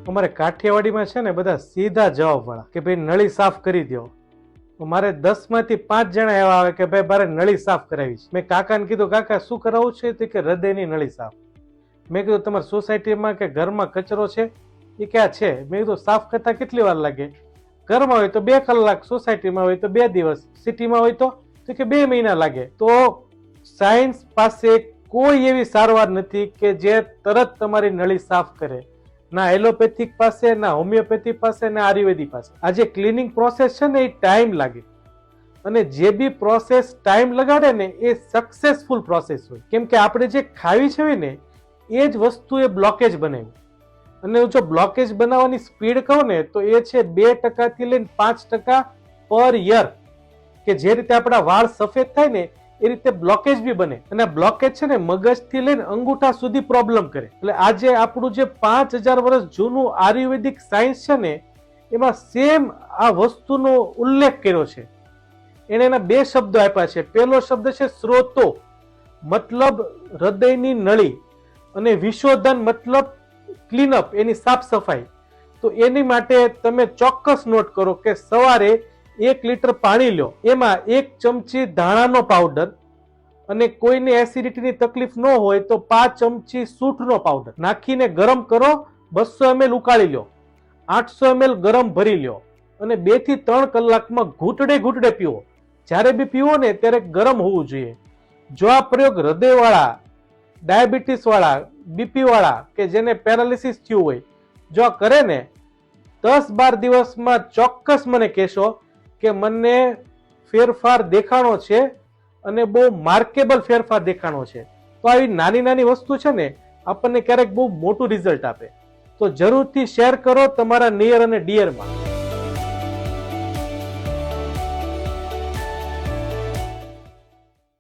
અમારે કાઠિયાવાડીમાં છે ને બધા સીધા જવાબ વાળા કે ભાઈ નળી સાફ કરી દો. મારે 10 માંથી 5 જણા એવા આવે કે ભાઈ મારે નળી સાફ કરાવી છે. મેં કાકાને કીધું, કાકા શું કરાવવું છે? તો કે હૃદયની નળી સાફ. મેં કીધું તમારી સોસાયટીમાં કે ઘરમાં કચરો છે? એ ક્યાં છે? મેં કીધું સાફ કરતા કેટલી વાર લાગે? ઘરમાં હોય તો 2 કલાક, સોસાયટીમાં હોય તો 2 દિવસ, સિટીમાં હોય તો કે 2 મહિના લાગે. તો સાયન્સ પાસે કોઈ એવી સારવાર નથી કે જે તરત તમારી નળી સાફ કરે. ના એલોપેથિક પાસે, ના હોમિયોપેથી પાસે, ના આયુર્વેદિક પાસે. આ જે ક્લિનિંગ પ્રોસેસ છે ને એ ટાઈમ લાગે, અને જે બી પ્રોસેસ ટાઈમ લગાડે ને એ સક્સેસફુલ પ્રોસેસ હોય. કેમ કે આપણે જે ખાવી છે ને એ જ વસ્તુ એ બ્લોકેજ બનાવ્યું. અને જો બ્લોકેજ બનાવવાની સ્પીડ કહું ને તો એ છે 2% થી લઈને 5% પર યર. કે જે રીતે આપણા વાળ સફેદ થાય ને એ રીતે બ્લોકેજ બી બને. અને બ્લોકેજ છે ને મગજથી લઈને અંગૂઠા સુધી પ્રોબ્લેમ કરે. એટલે આજે આપણું જે 5000 વર્ષ જૂનું આયુર્વેદિક સાયન્સ છે ને એમાં સેમ આ વસ્તુનો ઉલ્લેખ કર્યો છે. એને એના 2 શબ્દો આપ્યા છે. પહેલો શબ્દ છે સ્રોતો, મતલબ હૃદયની નળી, અને વિશોધન મતલબ ક્લીનઅપ, એની સાફ સફાઈ. તો એની માટે તમે ચોક્કસ નોટ કરો કે સવારે 1 લીટર પાણી લો, એમાં 1 ચમચી ધાણાનો પાવડર, અને કોઈને એસિડિટીની તકલીફ ન હોય તો 5 ચમચી સૂંઠનો પાવડર નાખીને ગરમ કરો. 200 ml ઉકાળી લો, 800 ml ગરમ ભરી લો, અને 2 થી 3 કલાકમાં ઘૂંટડે ઘૂંટડે પીવો. જ્યારે બી પીવો ને ત્યારે ગરમ હોવું જોઈએ. જો આ પ્રયોગ હૃદયવાળા, ડાયાબિટીસ વાળા, બીપી વાળા કે જેને પેરાલિસિસ થયું હોય જો આ કરે ને 10-12 દિવસમાં ચોક્કસ મને કહેશો કે મને ફેરફાર દેખાણો છે, અને બહુ માર્કેબલ ફેરફાર દેખાણો છે. તો આવી નાની નાની વસ્તુ છે ને આપણને ક્યારેક બહુ મોટું રિઝલ્ટ આપે. તો જરૂરથી શેર કરો તમારા નિયર અને ડિયરમાં.